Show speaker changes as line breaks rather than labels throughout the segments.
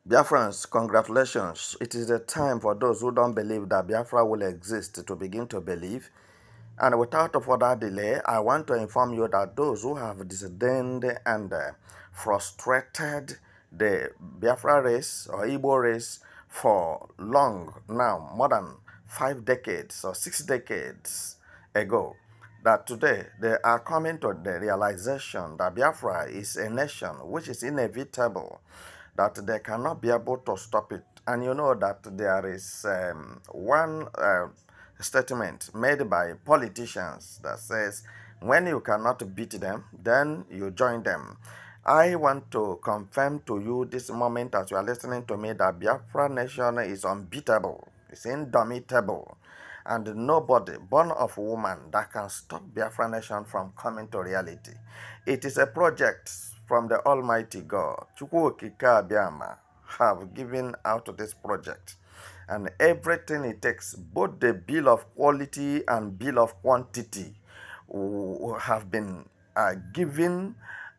Biafrans, congratulations. It is the time for those who don't believe that Biafra will exist to begin to believe. And without further delay, I want to inform you that those who have disdained and frustrated the Biafra race or Igbo race for long now, more than 5 decades or 6 decades ago, that today they are coming to the realization that Biafra is a nation which is inevitable, that they cannot be able to stop it. And you know that there is one statement made by politicians that says, when you cannot beat them, then you join them. I want to confirm to you this moment as you are listening to me that Biafra nation is unbeatable, it's indomitable, and nobody born of woman that can stop Biafra nation from coming to reality. It is a project from the Almighty God. Chukwu Okike Abiama have given out this project, and everything it takes, both the bill of quality and bill of quantity, have been given,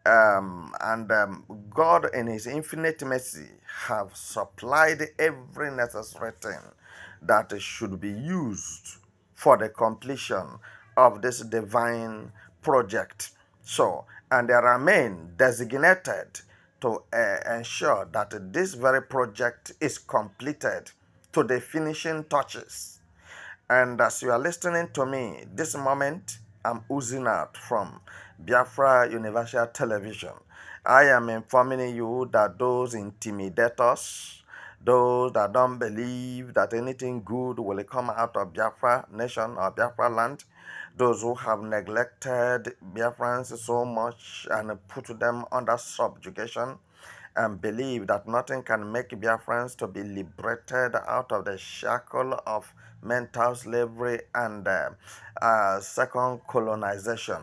and God in his infinite mercy have supplied every necessary thing that should be used for the completion of this divine project. So, and there are men designated to ensure that this very project is completed to the finishing touches. And as you are listening to me, this moment I'm oozing out from Biafra Universal Television. I am informing you that those intimidators, those that don't believe that anything good will come out of Biafra nation or Biafra land, those who have neglected Biafrans so much and put them under subjugation, and believe that nothing can make Biafrans to be liberated out of the shackle of mental slavery and second colonization.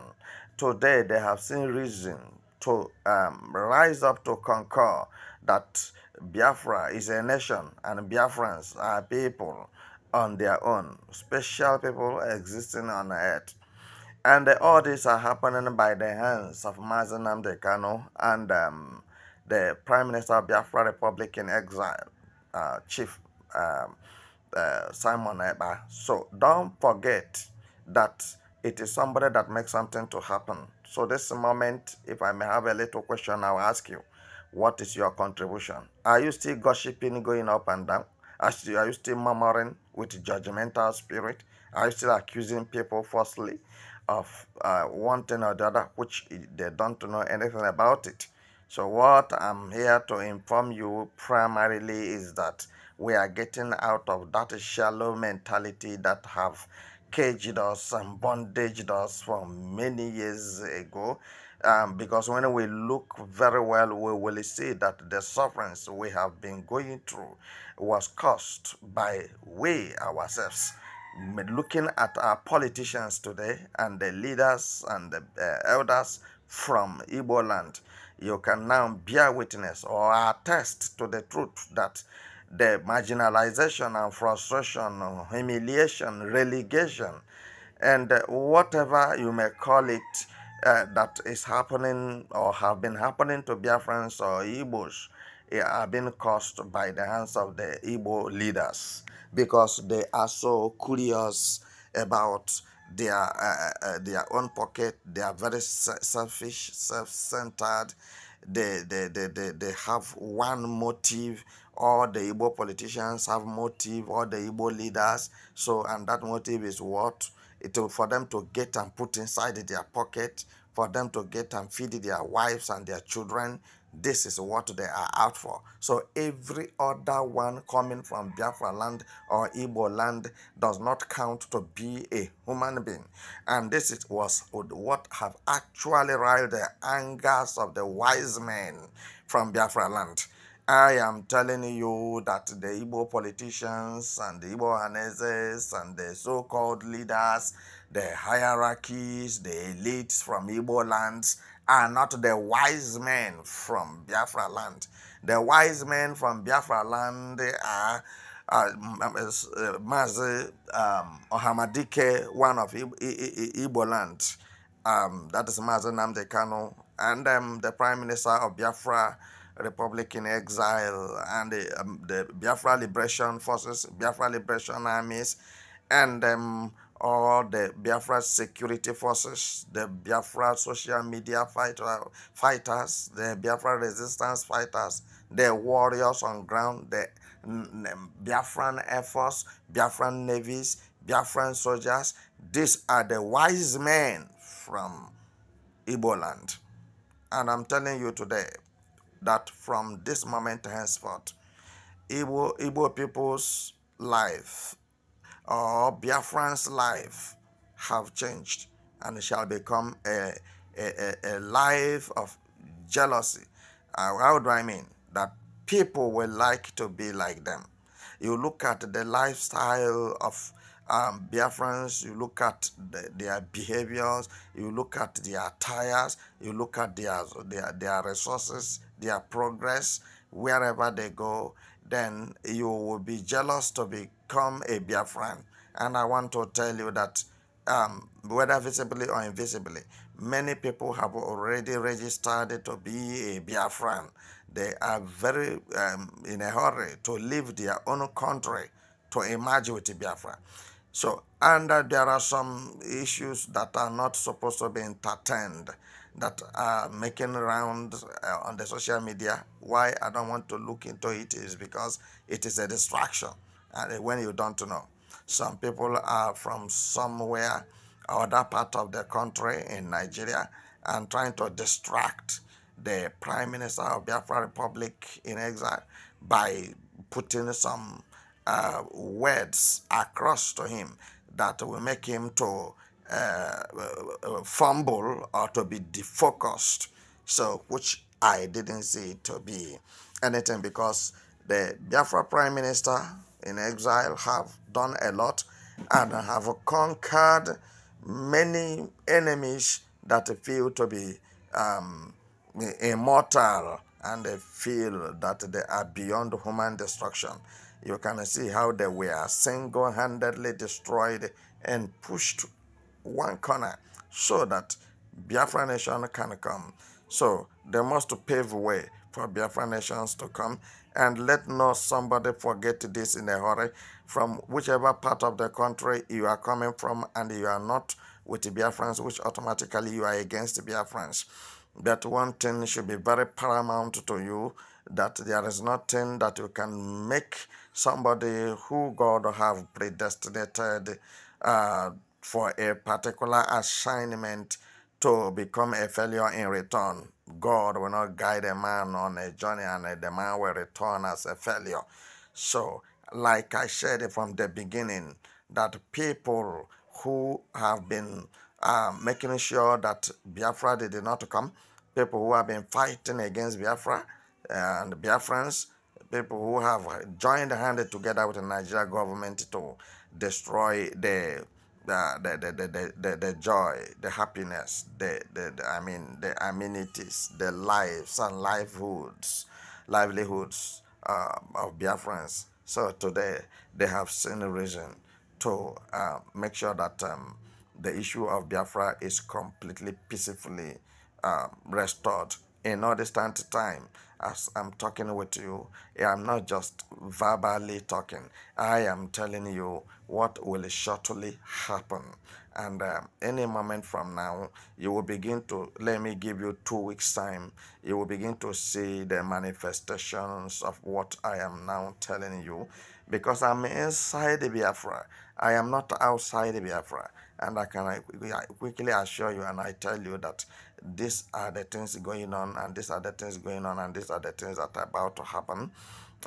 Today they have seen reason to rise up to concur that Biafra is a nation and Biafrans are people on their own, special people existing on earth. And all these are happening by the hands of Mazi Nnamdi Kanu and the Prime Minister of Biafra Republic in exile, Chief Simon Eba. So don't forget that it is somebody that makes something to happen. So this moment, if I may have a little question, I'll ask you, what is your contribution? Are you still gossiping, going up and down? Are you still murmuring with judgmental spirit? Are you still accusing people falsely of one thing or the other, which they don't know anything about it? So what I'm here to inform you primarily is that we are getting out of that shallow mentality that have caged us and bondaged us for many years ago. Because when we look very well, we will see that the sufferings we have been going through was caused by we ourselves. Looking at our politicians today and the leaders and the elders from Igbo land, you can now bear witness or attest to the truth that the marginalization and frustration, humiliation, relegation, and whatever you may call it, that is happening or have been happening to Biafrans or Igbos, are being caused by the hands of the Igbo leaders, because they are so curious about their own pocket. They are very selfish, self-centered. They have one motive. All the Igbo politicians have motive, all the Igbo leaders. So, and that motive is what? For them to get and put inside their pocket, for them to get and feed their wives and their children. This is what they are out for. So every other one coming from Biafra land or Igbo land does not count to be a human being. And this was what have actually riled the angers of the wise men from Biafra land. I am telling you that the Igbo politicians and the Igbo Haneses and the so-called leaders, the hierarchies, the elites from Igbo lands are not the wise men from Biafra land. The wise men from Biafra land are Mazi Ohamadike, one of Igbo land. That is Mazi Nnamdi Kanu, and the Prime Minister of Biafra, Republic in Exile, and the Biafra Liberation Forces, Biafra Liberation Armies, and all the Biafra security forces, the Biafra social media fighters, the Biafra resistance fighters, the warriors on ground, the Biafran Air Force, Biafran navies, Biafran soldiers. These are the wise men from Igbo land. And I'm telling you today that from this moment henceforth, Igbo people's life or Biafran's life have changed and shall become a life of jealousy. How do I mean? That people will like to be like them. You look at the lifestyle of Biafrans, you look at their behaviors, you look at their attires, you look at their resources, their progress, wherever they go, then you will be jealous to become a Biafran. And I want to tell you that whether visibly or invisibly, many people have already registered to be a Biafran. They are very in a hurry to leave their own country to emerge with Biafra. So, and there are some issues that are not supposed to be entertained that are making rounds on the social media. Why I don't want to look into it is because it is a distraction, and when you don't know. Some people are from somewhere or other part of the country in Nigeria and trying to distract the Prime Minister of Biafra Republic in exile by putting some words across to him that will make him to fumble or to be defocused. So, which I didn't see to be anything, because the Biafra Prime Minister in exile have done a lot and have conquered many enemies that feel to be immortal, and they feel that they are beyond human destruction. You can see how they were single-handedly destroyed and pushed one corner so that Biafra nation can come. So they must pave way for Biafra nations to come, and let not somebody forget this in a hurry. From whichever part of the country you are coming from, and you are not with the Biafrans, which automatically you are against the Biafrans, that one thing should be very paramount to you, that there is nothing that you can make somebody who God have predestinated for a particular assignment to become a failure in return. God will not guide a man on a journey and the man will return as a failure. So, like I said from the beginning, that people who have been making sure that Biafra did not come, people who have been fighting against Biafra and Biafrans, people who have joined hand together with the Nigerian government to destroy the joy, the happiness, the amenities, the lives and livelihoods of Biafrans. So today they have seen a reason to make sure that the issue of Biafra is completely peacefully restored in no distant time. As I'm talking with you, I'm not just verbally talking. I am telling you what will shortly happen. And any moment from now, you will begin to, let me give you 2 weeks time, you will begin to see the manifestations of what I am now telling you, because I'm inside the Biafra. I am not outside the Biafra. And I can quickly assure you and I tell you that these are the things going on, and these are the things going on, and these are the things that are about to happen.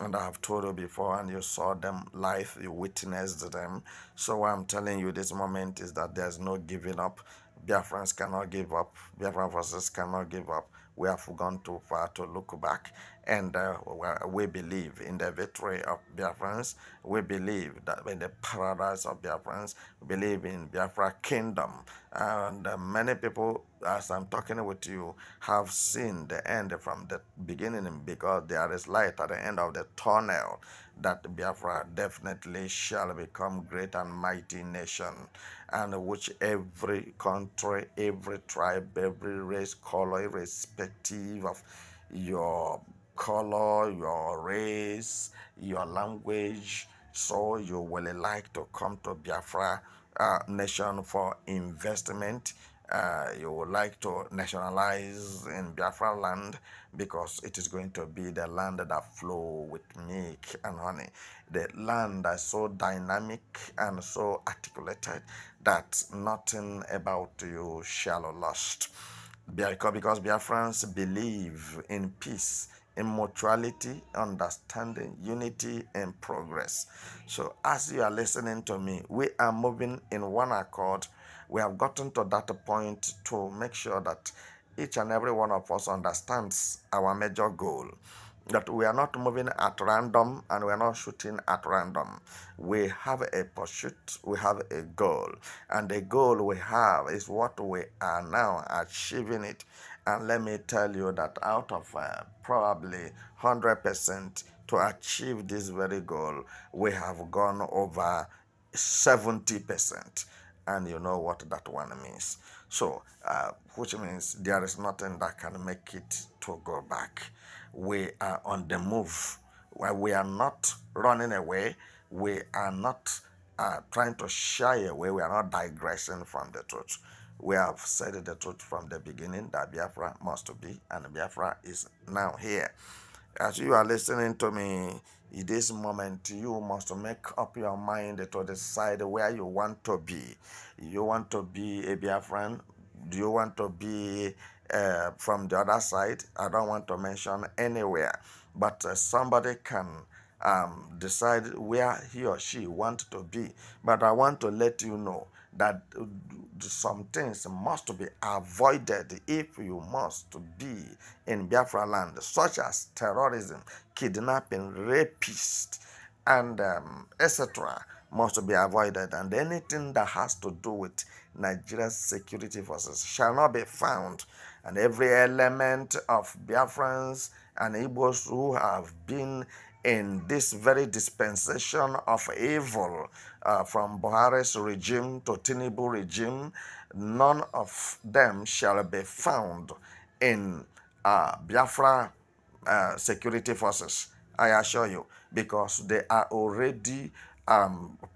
And I have told you before, and you saw them live, you witnessed them. So what I'm telling you this moment is that there's no giving up. Biafrans cannot give up. Biafran forces cannot give up. We have gone too far to look back, and we believe in the victory of Biafrans. We believe that in the paradise of Biafrans. We believe in Biafra kingdom, and many people, as I'm talking with you, have seen the end from the beginning, because there is light at the end of the tunnel, that Biafra definitely shall become great and mighty nation, and which every country, every tribe, every race, color, irrespective of your color, your race, your language. So you will like to come to Biafra nation for investment. You would like to nationalize in Biafra land because it is going to be the land that flow with milk and honey. The land that's so dynamic and so articulated that nothing about you shall lust. Because Biafrans believe in peace, in mutuality, understanding, unity, and progress. So as you are listening to me, we are moving in one accord. We have gotten to that point to make sure that each and every one of us understands our major goal. That we are not moving at random and we are not shooting at random. We have a pursuit, we have a goal, and the goal we have is what we are now achieving it. And let me tell you that out of probably 100% to achieve this very goal, we have gone over 70%. And you know what that one means. So, which means there is nothing that can make it to go back. We are on the move. We are not running away. We are not trying to shy away. We are not digressing from the truth. We have said the truth from the beginning that Biafra must be, and Biafra is now here. As you are listening to me in this moment, you must make up your mind to decide where you want to be. You want to be a Biafran? Do you want to be from the other side? I don't want to mention anywhere, but somebody can decide where he or she wants to be. But I want to let you know that some things must be avoided if you must be in Biafra land, such as terrorism, kidnapping, rapists, and etc. must be avoided. And anything that has to do with Nigeria's security forces shall not be found. And every element of Biafrans and Igbos who have been in this very dispensation of evil, from Buhari's regime to Tinubu regime, none of them shall be found in Biafra security forces, I assure you, because they are already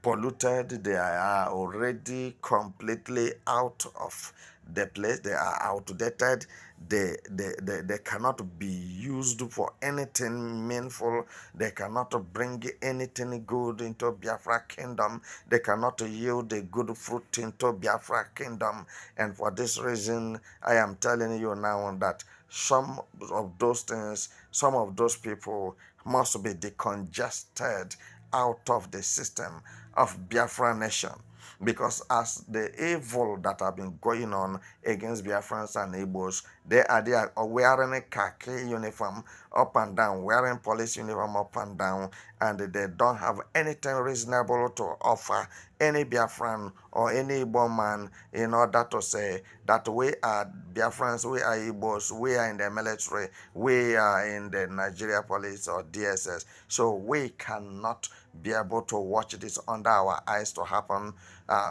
polluted, they are already completely out of the place, they are outdated, they cannot be used for anything meaningful, they cannot bring anything good into Biafra kingdom, they cannot yield a good fruit into Biafra kingdom. And for this reason, I am telling you now that some of those things, some of those people must be decongested out of the system of Biafra nation. Because as the evil that have been going on against Biafrans and Igbos, they are wearing a khaki uniform up and down, wearing police uniform up and down, and they don't have anything reasonable to offer any Biafran or any Igbo man in order to say that we are Biafrans, we are Igbos, we are in the military, we are in the Nigeria police or DSS. So we cannot be able to watch this under our eyes to happen,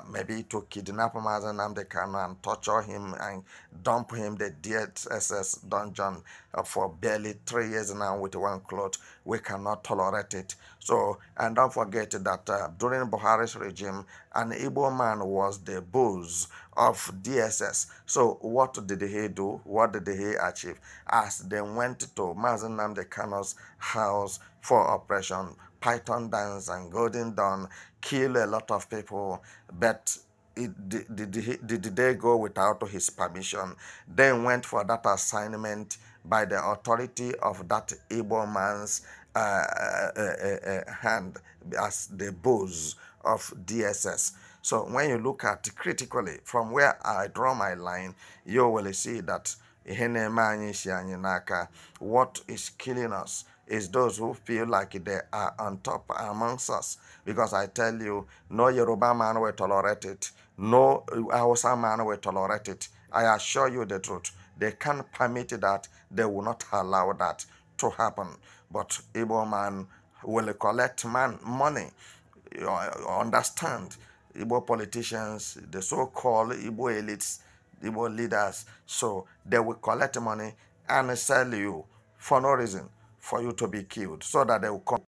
maybe to kidnap Mazen Nnamdi Kanu and torture him and dump him the DSS dungeon for barely 3 years now with one cloth. We cannot tolerate it. So, and don't forget that during Buhari's regime, an Igbo man was the boss of DSS. So what did he do? What did he achieve? As they went to Mazen Nnamdi Kanu's house for Operation Python Dance and Golden Dawn, kill a lot of people, but did they go without his permission? They went for that assignment by the authority of that Igbo man's hand as the boss of DSS. So when you look at critically from where I draw my line, you will see that what is killing us is those who feel like they are on top amongst us. Because I tell you, no Yoruba man will tolerate it. No Hausa man will tolerate it. I assure you the truth. They can't permit that. They will not allow that to happen. But Igbo man will collect money. You understand? Igbo politicians, the so-called Igbo elites, Igbo leaders, so they will collect money and sell you for no reason, for you to be killed so that they will come.